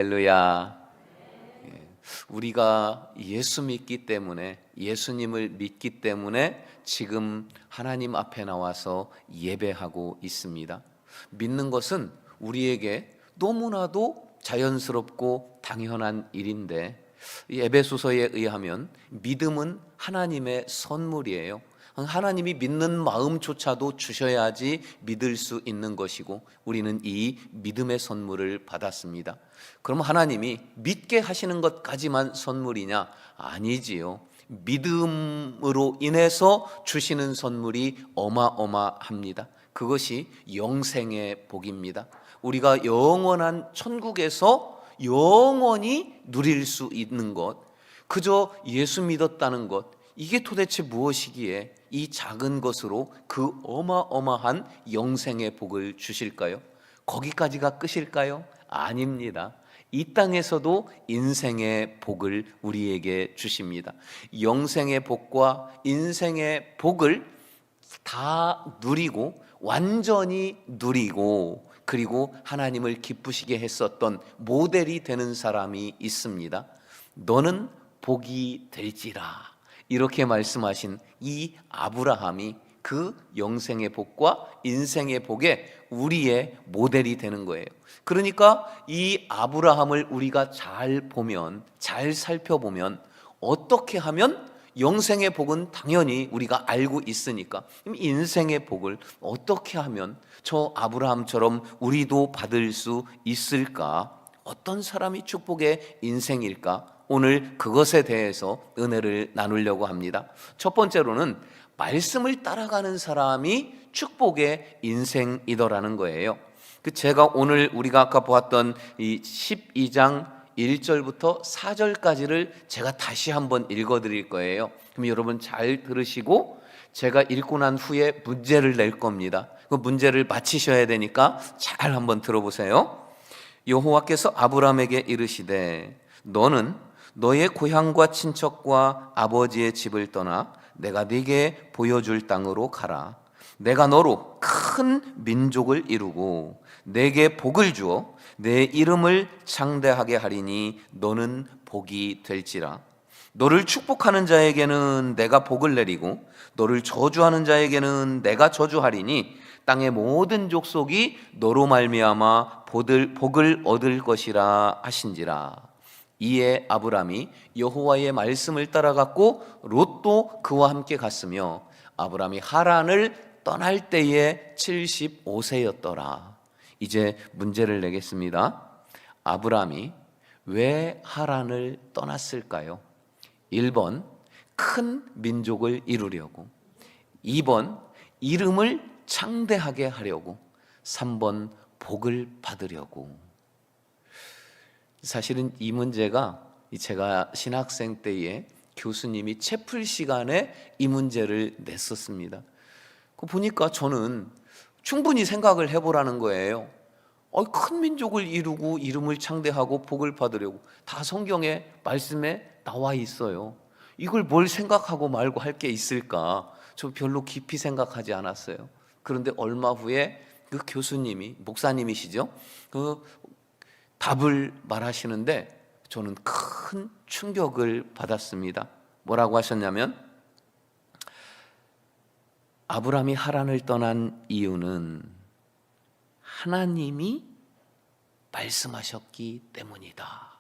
할렐루야. 우리가 예수 믿기 때문에, 예수님을 믿기 때문에 지금 하나님 앞에 나와서 예배하고 있습니다. 믿는 것은 우리에게 너무나도 자연스럽고 당연한 일인데, 에베소서에 의하면 믿음은 하나님의 선물이에요. 하나님이 믿는 마음조차도 주셔야지 믿을 수 있는 것이고, 우리는 이 믿음의 선물을 받았습니다. 그럼 하나님이 믿게 하시는 것까지만 선물이냐? 아니지요. 믿음으로 인해서 주시는 선물이 어마어마합니다. 그것이 영생의 복입니다. 우리가 영원한 천국에서 영원히 누릴 수 있는 것, 그저 예수 믿었다는 것, 이게 도대체 무엇이기에 이 작은 것으로 그 어마어마한 영생의 복을 주실까요? 거기까지가 끝일까요? 아닙니다. 이 땅에서도 인생의 복을 우리에게 주십니다. 영생의 복과 인생의 복을 다 누리고, 완전히 누리고, 그리고 하나님을 기쁘시게 했었던 모델이 되는 사람이 있습니다. 너는 복이 될지라, 이렇게 말씀하신 이 아브라함이 그 영생의 복과 인생의 복에 우리의 모델이 되는 거예요. 그러니까 이 아브라함을 우리가 잘 보면, 잘 살펴보면, 어떻게 하면 영생의 복은 당연히 우리가 알고 있으니까, 인생의 복을 어떻게 하면 저 아브라함처럼 우리도 받을 수 있을까? 어떤 사람이 축복의 인생일까? 오늘 그것에 대해서 은혜를 나누려고 합니다. 첫 번째로는 말씀을 따라가는 사람이 축복의 인생이더라는 거예요. 제가 오늘 우리가 아까 보았던 이 12장 1절부터 4절까지를 제가 다시 한번 읽어드릴 거예요. 그럼 여러분 잘 들으시고, 제가 읽고 난 후에 문제를 낼 겁니다. 그 문제를 맞히셔야 되니까 잘 한번 들어보세요. 여호와께서 아브라함에게 이르시되, 너는 너의 고향과 친척과 아버지의 집을 떠나 내가 네게 보여줄 땅으로 가라. 내가 너로 큰 민족을 이루고 네게 복을 주어 내 이름을 창대하게 하리니 너는 복이 될지라. 너를 축복하는 자에게는 내가 복을 내리고 너를 저주하는 자에게는 내가 저주하리니 땅의 모든 족속이 너로 말미암아 복을 얻을 것이라 하신지라. 이에 아브람이 여호와의 말씀을 따라갔고 롯도 그와 함께 갔으며 아브람이 하란을 떠날 때에 75세였더라. 이제 문제를 내겠습니다. 아브람이 왜 하란을 떠났을까요? 1번, 큰 민족을 이루려고. 2번, 이름을 창대하게 하려고. 3번, 복을 받으려고. 사실은 이 문제가 제가 신학생 때에 교수님이 채플 시간에 이 문제를 냈었습니다. 보니까 저는 충분히 생각을 해보라는 거예요. 큰 민족을 이루고 이름을 창대하고 복을 받으려고, 다 성경에 말씀에 나와 있어요. 이걸 뭘 생각하고 말고 할 게 있을까? 저 별로 깊이 생각하지 않았어요. 그런데 얼마 후에 그 교수님이, 목사님이시죠? 그 답을 말하시는데 저는 큰 충격을 받았습니다. 뭐라고 하셨냐면, 아브람이 하란을 떠난 이유는 하나님이 말씀하셨기 때문이다,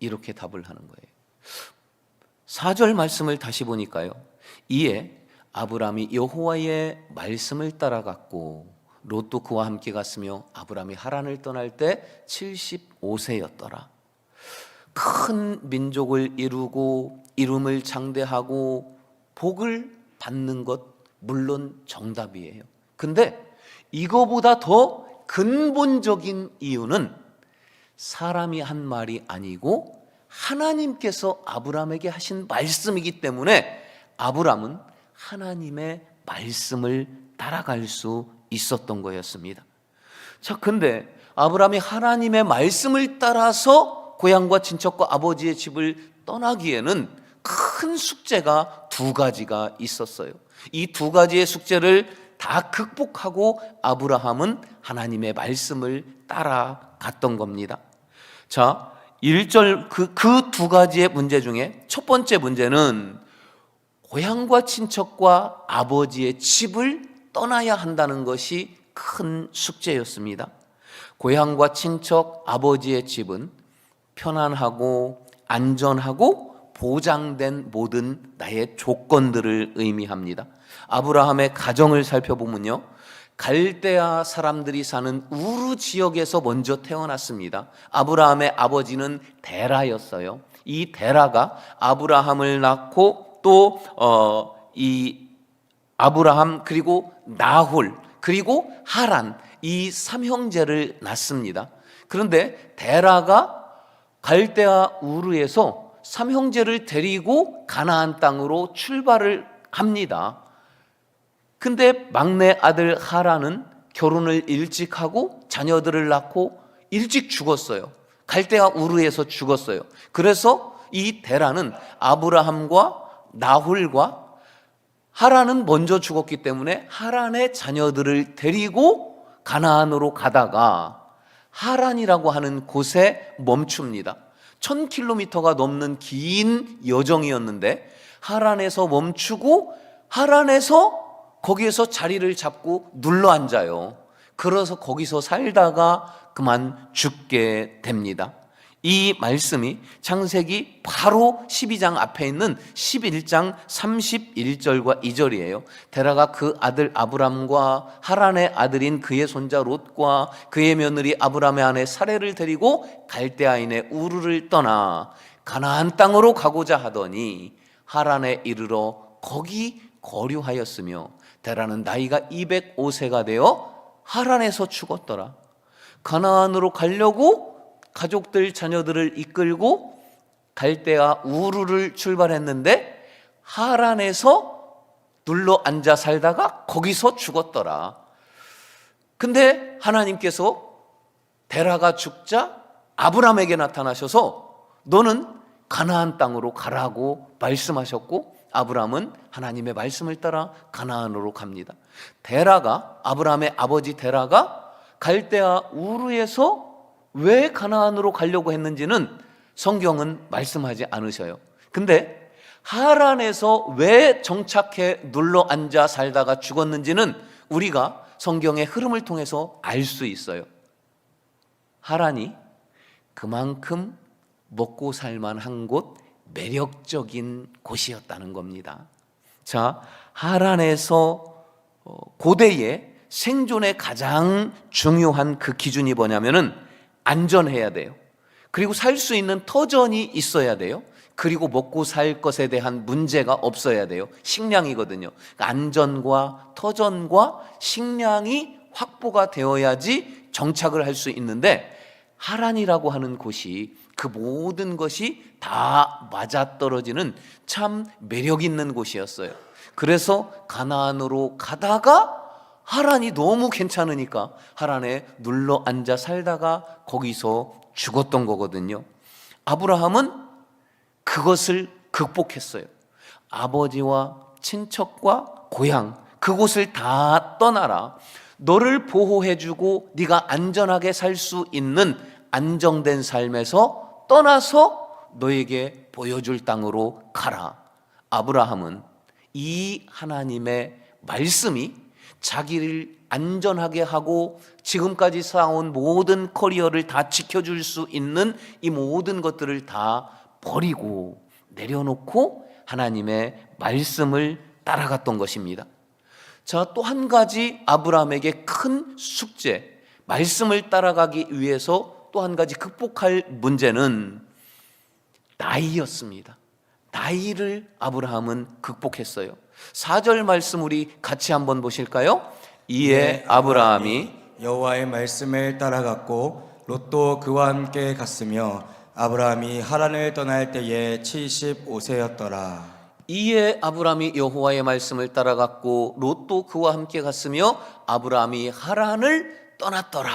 이렇게 답을 하는 거예요. 4절 말씀을 다시 보니까요, 이에 아브람이 여호와의 말씀을 따라갔고 롯도 그와 함께 갔으며 아브람이 하란을 떠날 때 75세였더라. 큰 민족을 이루고 이름을 창대하고 복을 받는 것, 물론 정답이에요. 근데 이거보다 더 근본적인 이유는 사람이 한 말이 아니고 하나님께서 아브람에게 하신 말씀이기 때문에 아브람은 하나님의 말씀을 따라갈 수 있었던 거였습니다. 자, 근데 아브람이 하나님의 말씀을 따라서 고향과 친척과 아버지의 집을 떠나기에는 큰 숙제가 두 가지가 있었어요. 이 두 가지의 숙제를 다 극복하고 아브라함은 하나님의 말씀을 따라갔던 겁니다. 자, 1절 그 두 가지의 문제 중에 첫 번째 문제는 고향과 친척과 아버지의 집을 떠나야 한다는 것이 큰 숙제였습니다. 고향과 친척, 아버지의 집은 편안하고 안전하고 보장된 모든 나의 조건들을 의미합니다. 아브라함의 가정을 살펴보면요, 갈대아 사람들이 사는 우르 지역에서 먼저 태어났습니다. 아브라함의 아버지는 데라였어요. 이 데라가 아브라함을 낳고 또 이 아브라함 그리고 나홀 그리고 하란, 이 삼형제를 낳습니다. 그런데 데라가 갈대아 우르에서 삼형제를 데리고 가나안 땅으로 출발을 합니다. 근데 막내 아들 하란은 결혼을 일찍 하고 자녀들을 낳고 일찍 죽었어요. 갈대아 우르에서 죽었어요. 그래서 이 데라는 아브라함과 나홀과 하란은 먼저 죽었기 때문에 하란의 자녀들을 데리고 가나안으로 가다가 하란이라고 하는 곳에 멈춥니다. 1000km가 넘는 긴 여정이었는데 하란에서 멈추고 하란에서 거기에서 자리를 잡고 눌러 앉아요. 그래서 거기서 살다가 그만 죽게 됩니다. 이 말씀이 창세기 바로 12장 앞에 있는 11장 31절과 2절이에요. 데라가 그 아들 아브람과 하란의 아들인 그의 손자 롯과 그의 며느리 아브람의 아내 사레를 데리고 갈대아인의 우르를 떠나 가나안 땅으로 가고자 하더니 하란에 이르러 거기 거류하였으며 데라는 나이가 205세가 되어 하란에서 죽었더라. 가나안으로 가려고 가족들 자녀들을 이끌고 갈대아 우르를 출발했는데 하란에서 눌러 앉아 살다가 거기서 죽었더라. 근데 하나님께서 데라가 죽자 아브람에게 나타나셔서 너는 가나안 땅으로 가라고 말씀하셨고 아브람은 하나님의 말씀을 따라 가나안으로 갑니다. 데라가, 아브람의 아버지 데라가 갈대아 우르에서 왜 가나안으로 가려고 했는지는 성경은 말씀하지 않으셔요. 근데 하란에서 왜 정착해 눌러 앉아 살다가 죽었는지는 우리가 성경의 흐름을 통해서 알 수 있어요. 하란이 그만큼 먹고 살만한 곳, 매력적인 곳이었다는 겁니다. 자, 하란에서 고대의 생존의 가장 중요한 그 기준이 뭐냐면은 안전해야 돼요. 그리고 살 수 있는 터전이 있어야 돼요. 그리고 먹고 살 것에 대한 문제가 없어야 돼요. 식량이거든요. 그러니까 안전과 터전과 식량이 확보가 되어야지 정착을 할 수 있는데 하란이라고 하는 곳이 그 모든 것이 다 맞아떨어지는 참 매력 있는 곳이었어요. 그래서 가나안으로 가다가 하란이 너무 괜찮으니까 하란에 눌러 앉아 살다가 거기서 죽었던 거거든요. 아브라함은 그것을 극복했어요. 아버지와 친척과 고향, 그곳을 다 떠나라. 너를 보호해주고 네가 안전하게 살 수 있는 안정된 삶에서 떠나서 너에게 보여줄 땅으로 가라. 아브라함은 이 하나님의 말씀이 자기를 안전하게 하고 지금까지 쌓아온 모든 커리어를 다 지켜줄 수 있는 이 모든 것들을 다 버리고 내려놓고 하나님의 말씀을 따라갔던 것입니다. 자, 또 한 가지 아브라함에게 큰 숙제, 말씀을 따라가기 위해서 또 한 가지 극복할 문제는 나이였습니다. 나이를 아브라함은 극복했어요. 4절 말씀 우리 같이 한번 보실까요? 이에 아브라함이 여호와의 말씀을 따라갔고 롯도 그와 함께 갔으며 아브라함이 하란을 떠날 때에 75세였더라. 이에 아브라함이 여호와의 말씀을 따라갔고 롯도 그와 함께 갔으며 아브라함이 하란을 떠났더라.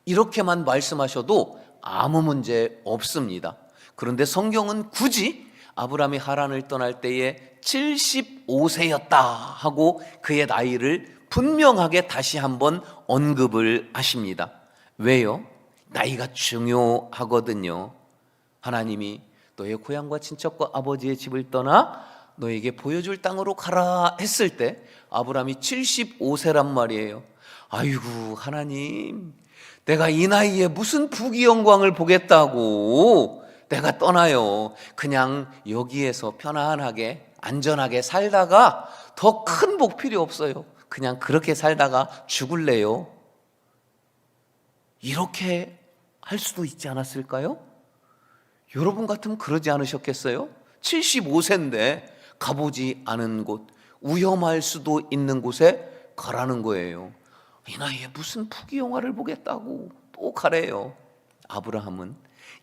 이렇게만 말씀하셔도 아무 문제 없습니다. 그런데 성경은 굳이 아브라함이 하란을 떠날 때에 75세였다 하고 그의 나이를 분명하게 다시 한번 언급을 하십니다. 왜요? 나이가 중요하거든요. 하나님이 너의 고향과 친척과 아버지의 집을 떠나 너에게 보여줄 땅으로 가라 했을 때 아브라함이 75세란 말이에요. 아이고 하나님, 내가 이 나이에 무슨 부귀영광을 보겠다고 내가 떠나요. 그냥 여기에서 편안하게 안전하게 살다가 더 큰 복 필요 없어요. 그냥 그렇게 살다가 죽을래요. 이렇게 할 수도 있지 않았을까요? 여러분 같으면 그러지 않으셨겠어요? 75세인데 가보지 않은 곳, 위험할 수도 있는 곳에 가라는 거예요. 이 나이에 무슨 부귀영화를 보겠다고 또 가래요. 아브라함은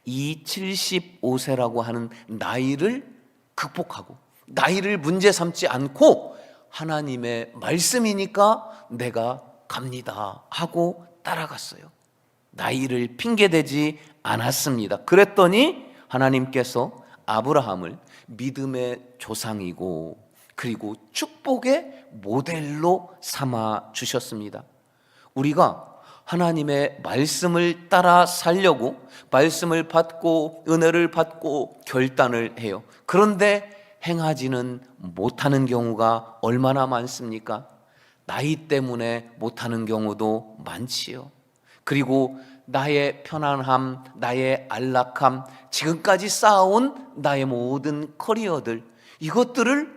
이 75세라고 하는 나이를 극복하고 나이를 문제 삼지 않고 하나님의 말씀이니까 내가 갑니다 하고 따라갔어요. 나이를 핑계대지 않았습니다. 그랬더니 하나님께서 아브라함을 믿음의 조상이고 그리고 축복의 모델로 삼아 주셨습니다. 우리가 하나님의 말씀을 따라 살려고 말씀을 받고 은혜를 받고 결단을 해요. 그런데 행하지는 못하는 경우가 얼마나 많습니까? 나이 때문에 못하는 경우도 많지요. 그리고 나의 편안함, 나의 안락함, 지금까지 쌓아온 나의 모든 커리어들, 이것들을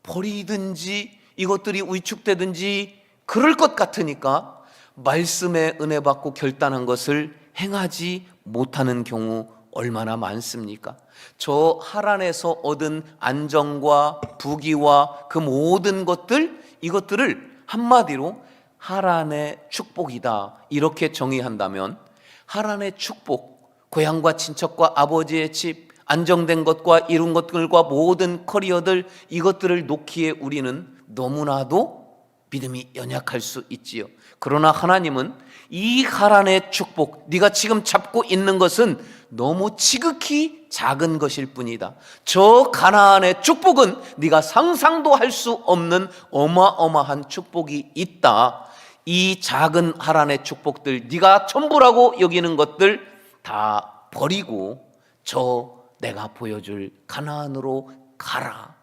버리든지 이것들이 위축되든지 그럴 것 같으니까 말씀의 은혜 받고 결단한 것을 행하지 못하는 경우 얼마나 많습니까? 저 하란에서 얻은 안정과 부귀와 그 모든 것들, 이것들을 한마디로 하란의 축복이다 이렇게 정의한다면 하란의 축복, 고향과 친척과 아버지의 집, 안정된 것과 이룬 것들과 모든 커리어들, 이것들을 놓기에 우리는 너무나도 믿음이 연약할 수 있지요. 그러나 하나님은 이 하란의 축복, 네가 지금 잡고 있는 것은 너무 지극히 작은 것일 뿐이다. 저 가나안의 축복은 네가 상상도 할 수 없는 어마어마한 축복이 있다. 이 작은 하란의 축복들, 네가 전부라고 여기는 것들 다 버리고 저 내가 보여줄 가나안으로 가라.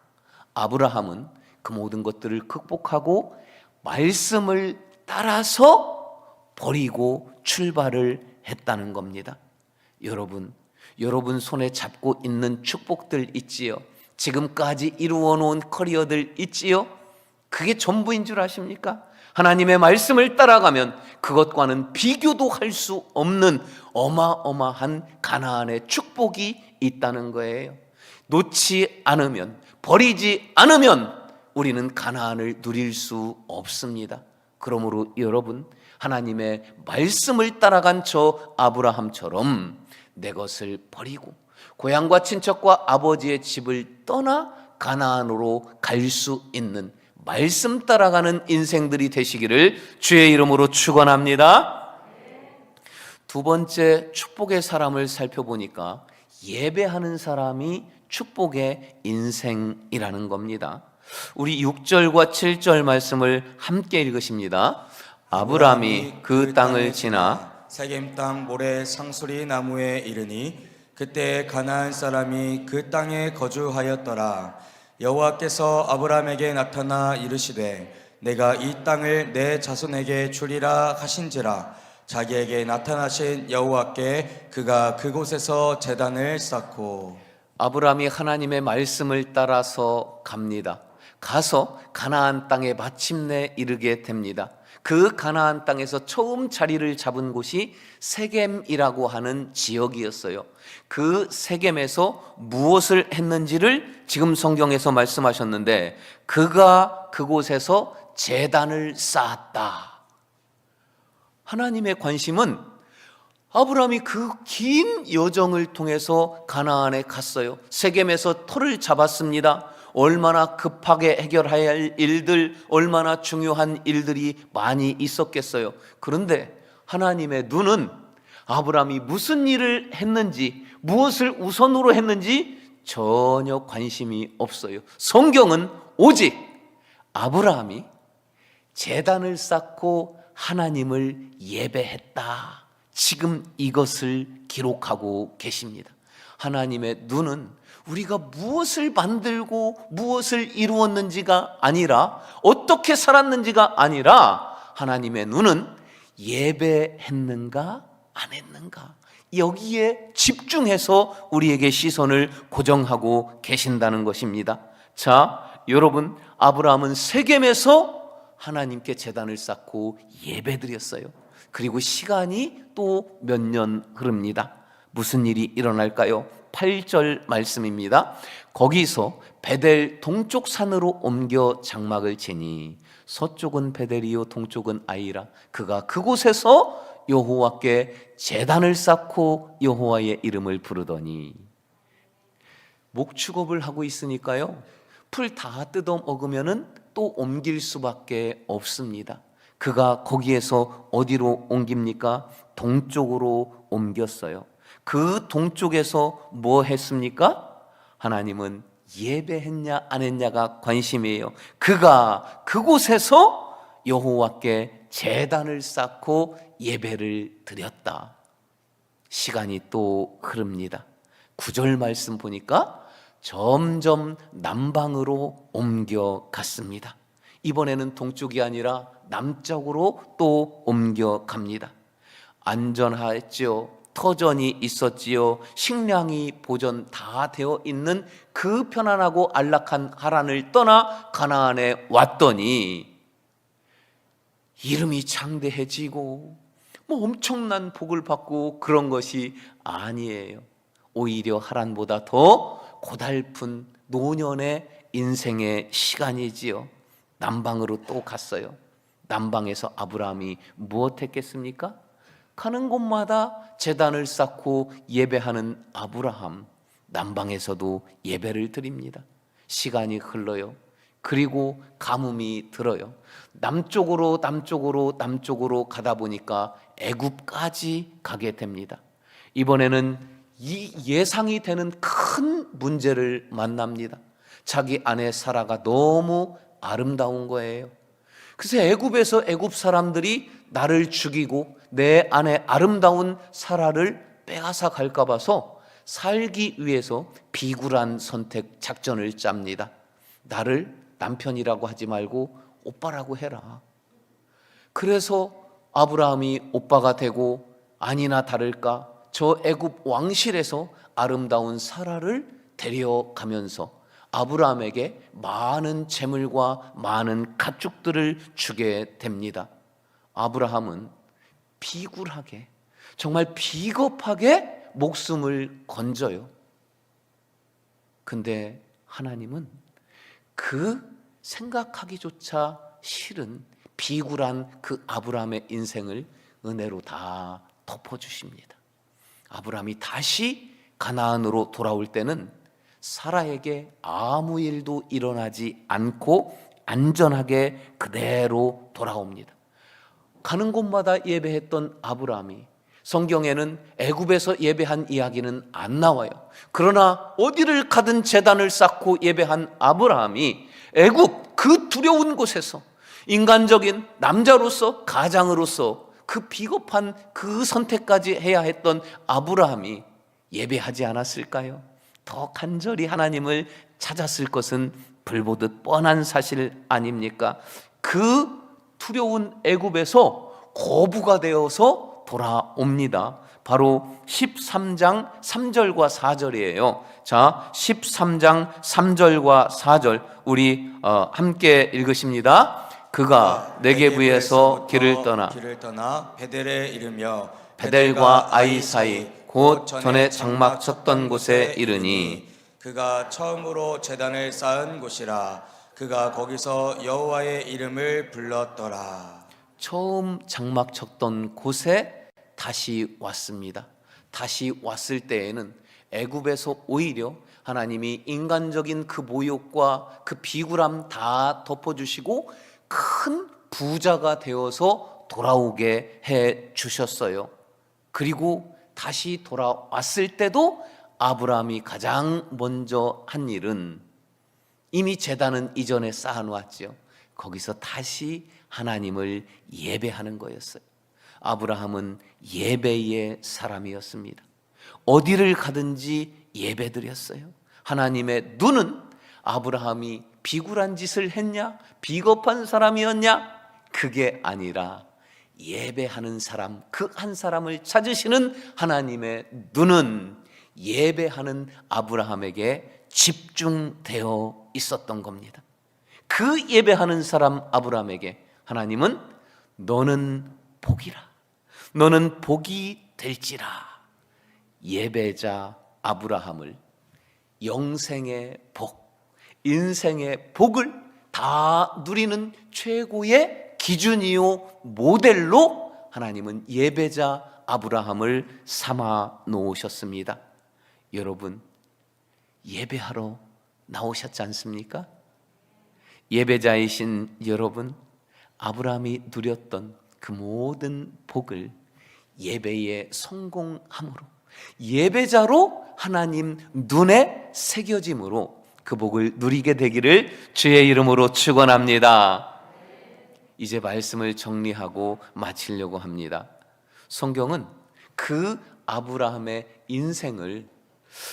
아브라함은 그 모든 것들을 극복하고 말씀을 따라서 버리고 출발을 했다는 겁니다. 여러분 손에 잡고 있는 축복들 있지요. 지금까지 이루어 놓은 커리어들 있지요. 그게 전부인 줄 아십니까? 하나님의 말씀을 따라가면 그것과는 비교도 할 수 없는 어마어마한 가나안의 축복이 있다는 거예요. 놓지 않으면, 버리지 않으면 우리는 가나안을 누릴 수 없습니다. 그러므로 여러분, 하나님의 말씀을 따라간 저 아브라함처럼 내 것을 버리고 고향과 친척과 아버지의 집을 떠나 가나안으로 갈 수 있는 말씀 따라가는 인생들이 되시기를 주의 이름으로 축원합니다. 두 번째 축복의 사람을 살펴보니까 예배하는 사람이 축복의 인생이라는 겁니다. 우리 6절과 7절 말씀을 함께 읽으십니다. 아브라함이 그 땅을 지나 세겜 땅 모래 상수리 나무에 이르니 그때 가나안 사람이 그 땅에 거주하였더라. 여호와께서 아브라함에게 나타나 이르시되 내가 이 땅을 내 자손에게 주리라 하신지라. 자기에게 나타나신 여호와께 그가 그곳에서 제단을 쌓고. 아브라함이 하나님의 말씀을 따라서 갑니다. 가서 가나안 땅에 마침내 이르게 됩니다. 그 가나안 땅에서 처음 자리를 잡은 곳이 세겜이라고 하는 지역이었어요. 그 세겜에서 무엇을 했는지를 지금 성경에서 말씀하셨는데 그가 그곳에서 제단을 쌓았다. 하나님의 관심은 아브라함이 그 긴 여정을 통해서 가나안에 갔어요. 세겜에서 터를 잡았습니다. 얼마나 급하게 해결해야 할 일들, 얼마나 중요한 일들이 많이 있었겠어요. 그런데 하나님의 눈은 아브라함이 무슨 일을 했는지, 무엇을 우선으로 했는지 전혀 관심이 없어요. 성경은 오직 아브라함이 제단을 쌓고 하나님을 예배했다, 지금 이것을 기록하고 계십니다. 하나님의 눈은 우리가 무엇을 만들고 무엇을 이루었는지가 아니라, 어떻게 살았는지가 아니라, 하나님의 눈은 예배했는가 안 했는가, 여기에 집중해서 우리에게 시선을 고정하고 계신다는 것입니다. 자, 여러분, 아브라함은 세겜에서 하나님께 제단을 쌓고 예배드렸어요. 그리고 시간이 또 몇 년 흐릅니다. 무슨 일이 일어날까요? 8절 말씀입니다. 거기서 베델 동쪽 산으로 옮겨 장막을 치니 서쪽은 베델이요 동쪽은 아이라. 그가 그곳에서 여호와께 제단을 쌓고 여호와의 이름을 부르더니. 목축업을 하고 있으니까요, 풀 다 뜯어 먹으면은 또 옮길 수밖에 없습니다. 그가 거기에서 어디로 옮깁니까? 동쪽으로 옮겼어요. 그 동쪽에서 뭐 했습니까? 하나님은 예배했냐 안 했냐가 관심이에요. 그가 그곳에서 여호와께 제단을 쌓고 예배를 드렸다. 시간이 또 흐릅니다. 9절 말씀 보니까 점점 남방으로 옮겨갔습니다. 이번에는 동쪽이 아니라 남쪽으로 또 옮겨갑니다. 안전하였지요. 터전이 있었지요. 식량이 보존 다 되어 있는 그 편안하고 안락한 하란을 떠나 가나안에 왔더니 이름이 창대해지고 뭐 엄청난 복을 받고 그런 것이 아니에요. 오히려 하란보다 더 고달픈 노년의 인생의 시간이지요. 남방으로 또 갔어요. 남방에서 아브라함이 무엇 했겠습니까? 가는 곳마다 제단을 쌓고 예배하는 아브라함, 남방에서도 예배를 드립니다. 시간이 흘러요. 그리고 가뭄이 들어요. 남쪽으로 가다 보니까 애굽까지 가게 됩니다. 이번에는 이 예상이 되는 큰 문제를 만납니다. 자기 아내 사라가 너무 아름다운 거예요. 그래서 애굽에서 애굽 사람들이 나를 죽이고 내 아내 아름다운 사라를 빼앗아 갈까 봐서 살기 위해서 비굴한 선택 작전을 짭니다. 나를 남편이라고 하지 말고 오빠라고 해라. 그래서 아브라함이 오빠가 되고, 아니나 다를까 저 애굽 왕실에서 아름다운 사라를 데려가면서 아브라함에게 많은 재물과 많은 가축들을 주게 됩니다. 아브라함은 비굴하게, 정말 비겁하게 목숨을 건져요. 근데 하나님은 그 생각하기조차 싫은 비굴한 그 아브라함의 인생을 은혜로 다 덮어주십니다. 아브라함이 다시 가나안으로 돌아올 때는 사라에게 아무 일도 일어나지 않고 안전하게 그대로 돌아옵니다. 가는 곳마다 예배했던 아브라함이, 성경에는 애굽에서 예배한 이야기는 안 나와요. 그러나 어디를 가든 제단을 쌓고 예배한 아브라함이 애굽 그 두려운 곳에서 인간적인 남자로서, 가장으로서 그 비겁한 그 선택까지 해야 했던 아브라함이 예배하지 않았을까요? 더 간절히 하나님을 찾았을 것은 불보듯 뻔한 사실 아닙니까? 그 두려운 애굽에서 거부가 되어서 돌아옵니다. 바로 13장 3절과 4절이에요. 자, 13장 3절과 4절 우리 함께 읽으십니다. 그가 네게브에서 길을 떠나 베델에 이르며 베델과 아이 사이 곧 전에 장막 쳤던 곳에 이르니, 그가 처음으로 제단을 쌓은 곳이라. 그가 거기서 여호와의 이름을 불렀더라. 처음 장막 쳤던 곳에 다시 왔습니다. 다시 왔을 때에는 애굽에서 오히려 하나님이 인간적인 그 모욕과 그 비굴함 다 덮어주시고 큰 부자가 되어서 돌아오게 해 주셨어요. 그리고 다시 돌아왔을 때도 아브라함이 가장 먼저 한 일은, 이미 제단은 이전에 쌓아놓았죠. 거기서 다시 하나님을 예배하는 거였어요. 아브라함은 예배의 사람이었습니다. 어디를 가든지 예배드렸어요. 하나님의 눈은 아브라함이 비굴한 짓을 했냐, 비겁한 사람이었냐, 그게 아니라 예배하는 사람, 그 한 사람을 찾으시는 하나님의 눈은 예배하는 아브라함에게 집중되어 있었던 겁니다. 그 예배하는 사람 아브라함에게 하나님은 너는 복이라, 너는 복이 될지라, 예배자 아브라함을 영생의 복, 인생의 복을 다 누리는 최고의 기준이요 모델로 하나님은 예배자 아브라함을 삼아 놓으셨습니다. 여러분, 예배하러 나오셨지 않습니까? 예배자이신 여러분, 아브라함이 누렸던 그 모든 복을 예배에 성공함으로, 예배자로 하나님 눈에 새겨짐으로 그 복을 누리게 되기를 주의 이름으로 축원합니다. 이제 말씀을 정리하고 마치려고 합니다. 성경은 그 아브라함의 인생을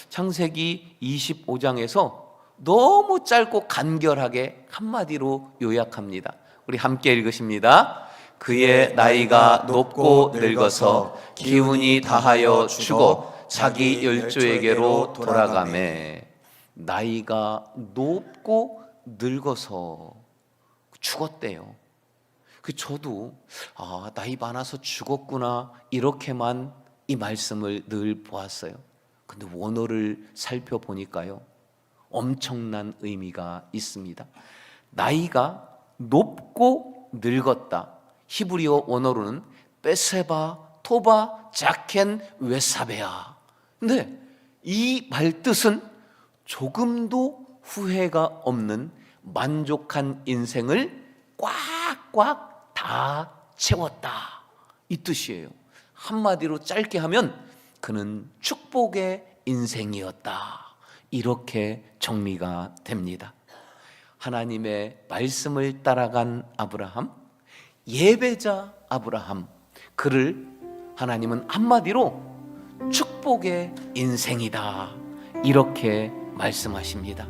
창세기 25장에서 너무 짧고 간결하게 한마디로 요약합니다. 우리 함께 읽으십니다. 그의 나이가 높고 늙어서 기운이 다하여 죽어 자기 열조에게로 돌아가매. 나이가 높고 늙어서 죽었대요. 저도 나이 많아서 죽었구나 이렇게만 이 말씀을 늘 보았어요. 근데 원어를 살펴보니까요, 엄청난 의미가 있습니다. 나이가 높고 늙었다. 히브리어 원어로는 베세바, 토바, 자켄, 웨사베야. 근데 이 말뜻은 조금도 후회가 없는 만족한 인생을 꽉꽉 다 채웠다, 이 뜻이에요. 한마디로 짧게 하면 그는 축복의 인생이었다, 이렇게 정리가 됩니다. 하나님의 말씀을 따라간 아브라함, 예배자 아브라함, 그를 하나님은 한마디로 축복의 인생이다, 이렇게 말씀하십니다.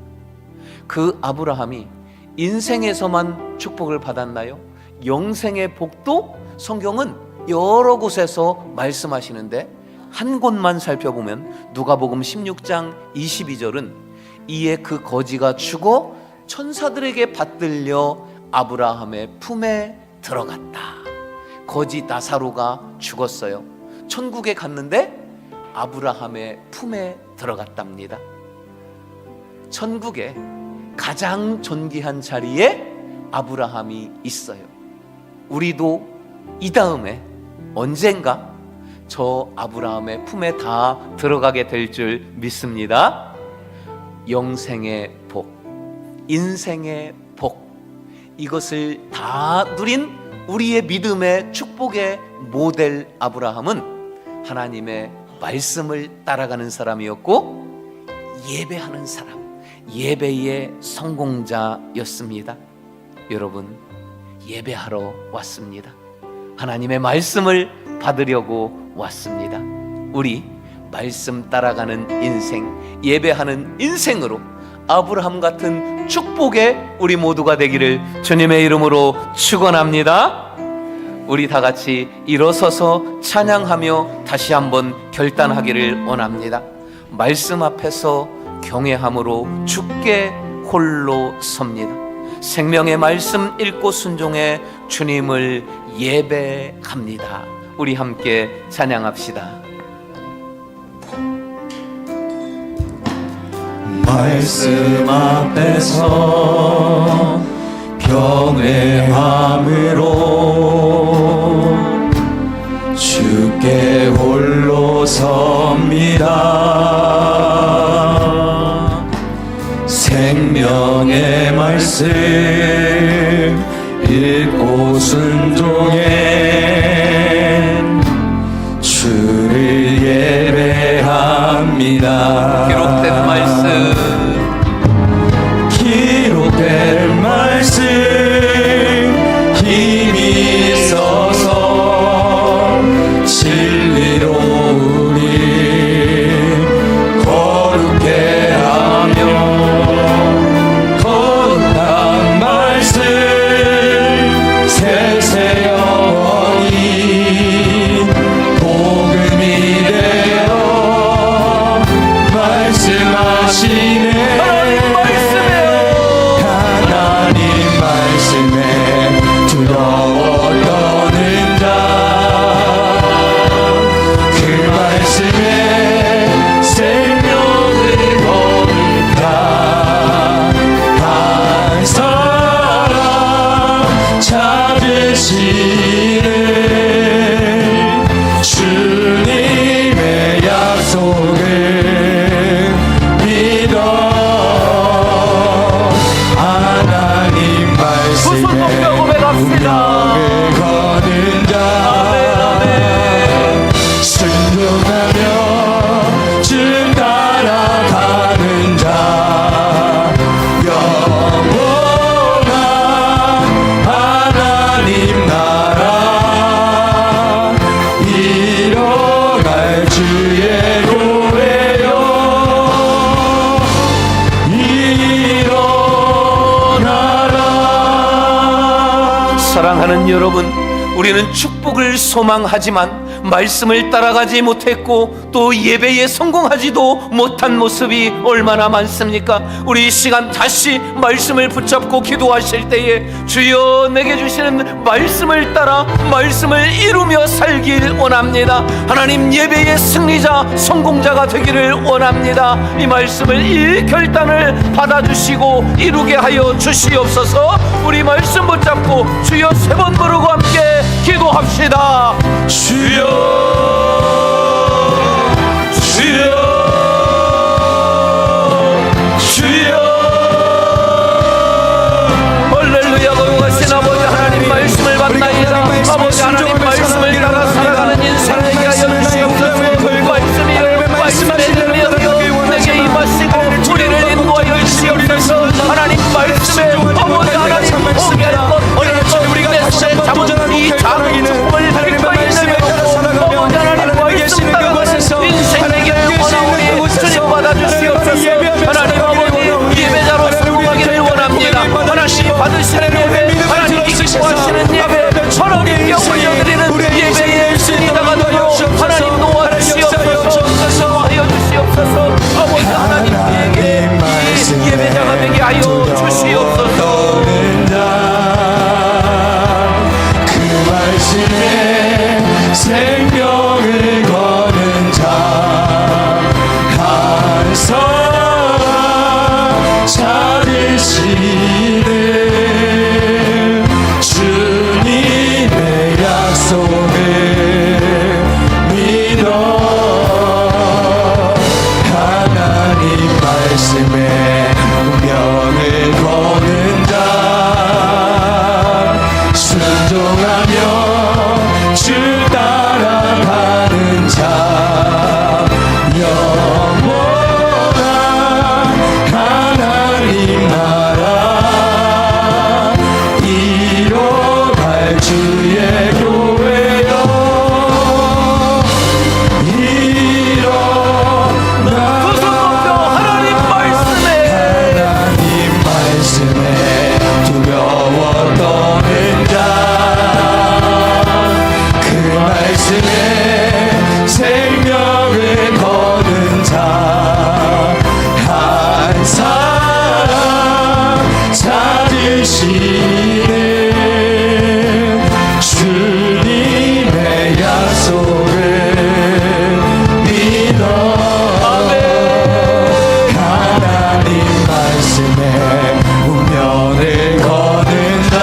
그 아브라함이 인생에서만 축복을 받았나요? 영생의 복도 성경은 여러 곳에서 말씀하시는데 한 곳만 살펴보면 누가복음 16장 22절은 이에 그 거지가 죽어 천사들에게 받들려 아브라함의 품에 들어갔다. 거지 나사로가 죽었어요. 천국에 갔는데 아브라함의 품에 들어갔답니다. 천국에 가장 존귀한 자리에 아브라함이 있어요. 우리도 이 다음에 언젠가 저 아브라함의 품에 다 들어가게 될 줄 믿습니다. 영생의 복, 인생의 복, 이것을 다 누린 우리의 믿음의 축복의 모델 아브라함은 하나님의 말씀을 따라가는 사람이었고 예배하는 사람, 예배의 성공자였습니다. 여러분, 예배하러 왔습니다. 하나님의 말씀을 받으려고 왔습니다. 우리 말씀 따라가는 인생, 예배하는 인생으로 아브라함 같은 축복의 우리 모두가 되기를 주님의 이름으로 축원합니다. 우리 다 같이 일어서서 찬양하며 다시 한번 결단하기를 원합니다. 말씀 앞에서 경외함으로 주께 홀로 섭니다. 생명의 말씀 읽고 순종해 주님을 예배합니다. 우리 함께 찬양합시다. 말씀 앞에서 경외함으로 주께 홀로 섭니다. 생명의 말씀 읽고 순종해 주를 예배합니다. 기록된 말씀, 기록된 말씀 힘이 있어서 거룩해 하며 거룩한 말씀 세세 영원히 복음이 되어 말씀하시네. 하나님 말씀에 두려워 떠는 자 그 말씀에 생명을 거둔다. 한 사람 찾으시는 주님의 약속을 믿어 하나님 말씀에 운명을 거는 자 순종하며 주 따라가는 자 영원한 하나님 나라 이뤄갈 주의 교회여 일어나라. 사랑하는 여러분, 우리는 축복을 소망하지만 말씀을 따라가지 못했고 또 예배에 성공하지도 못한 모습이 얼마나 많습니까? 우리 이 시간 다시 말씀을 붙잡고 기도하실 때에 주여 내게 주시는 말씀을 따라 말씀을 이루며 살길 원합니다. 하나님 예배의 승리자 성공자가 되기를 원합니다. 이 말씀을 이 결단을 받아주시고 이루게 하여 주시옵소서. 우리 말씀 붙잡고 주여 세 번 부르고 함께 기도합시다. 주여 주여 주여. 할렐루야. 거룩하신 아버지 하나님 말씀을 받나이다. 아버지 하나님 말씀을 따라 살아가는 인생 되게 하여 주시옵소서. 말씀의 능력이여 내게 임하시고 우리를 인도하여 주시옵소서. 하나님 말씀에 아버지 하나님 포기할 것 어릴 것 내 손에 잡은 이 작은 축복을 기꺼이 내려놓고 아버지 하나님 말씀 따라가는 인생 되게 원하오니 주님 받아주시옵소서. 하나님 아버지 예배자로 성공하기를 원합니다. 하나님 받으시는 예배, 하나님 기뻐하시는 예배, 하나님께 올려드리는 예배의 승리자가 되어 하나님 도와주시옵소서. 도와하여 주시옵소서. 아버지 하나님께 예배자가 되게 하여 주시옵소서. 그 말씀에 생명을 거는 자 한 사람 찾으시는 주님의 약속을 믿어 하나님 말씀에 운명을 거는 자 순종하며 주 따라가는 자 영원한 하나님 나라 이뤄갈 주의 교회여 하나님 말씀에 두려워 떠는 자 그 말씀에 생명을 거는 자 한 사람 찾으시는 주님의 약속을 믿어 하나님 말씀에 운명을 거는다.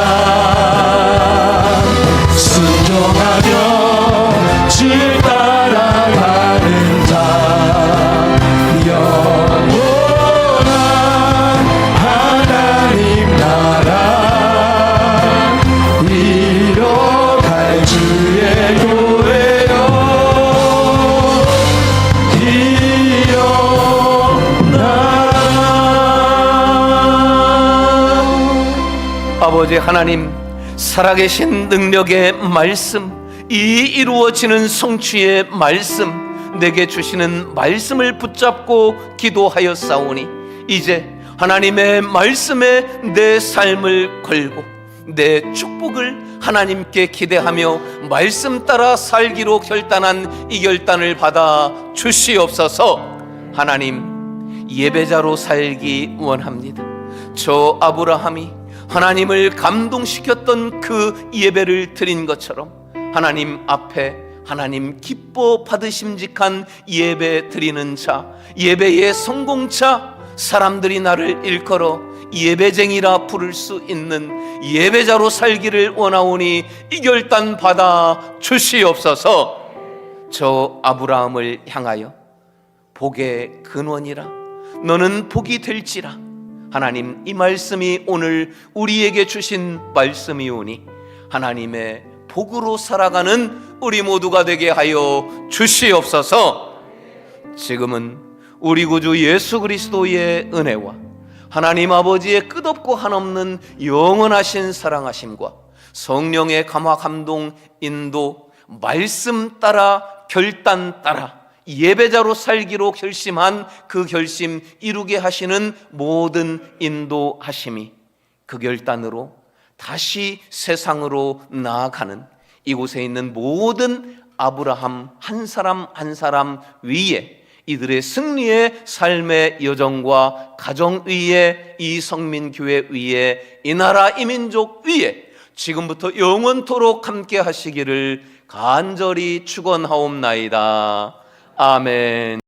순종하며 주 따라가는 자 영원한 하나님 나라 이뤄갈 주의 교회여 아버지 하나님 살아계신 능력의 말씀, 이 이루어지는 성취의 말씀 내게 주시는 말씀을 붙잡고 기도하였사오니 이제 하나님의 말씀에 내 삶을 걸고 내 축복을 하나님께 기대하며 말씀 따라 살기로 결단한 이 결단을 받아 주시옵소서. 하나님, 예배자로 살기 원합니다. 저 아브라함이 하나님을 감동시켰던 그 예배를 드린 것처럼 하나님 앞에 하나님 기뻐 받으심직한 예배 드리는 자, 예배의 성공자, 사람들이 나를 일컬어 예배쟁이라 부를 수 있는 예배자로 살기를 원하오니 이 결단 받아 주시옵소서. 저 아브라함을 향하여 복의 근원이라 너는 복이 될지라. 하나님, 이 말씀이 오늘 우리에게 주신 말씀이오니 하나님의 복으로 살아가는 우리 모두가 되게 하여 주시옵소서. 지금은 우리 구주 예수 그리스도의 은혜와 하나님 아버지의 끝없고 한없는 영원하신 사랑하심과 성령의 감화 감동 인도, 말씀 따라 결단 따라 예배자로 살기로 결심한 그 결심 이루게 하시는 모든 인도하심이 그 결단으로 다시 세상으로 나아가는 이곳에 있는 모든 아브라함 한 사람 한 사람 위에 이들의 승리의 삶의 여정과 가정 위에 이 성민교회 위에 이 나라 이 민족 위에 지금부터 영원토록 함께 하시기를 간절히 축원하옵나이다. 아멘.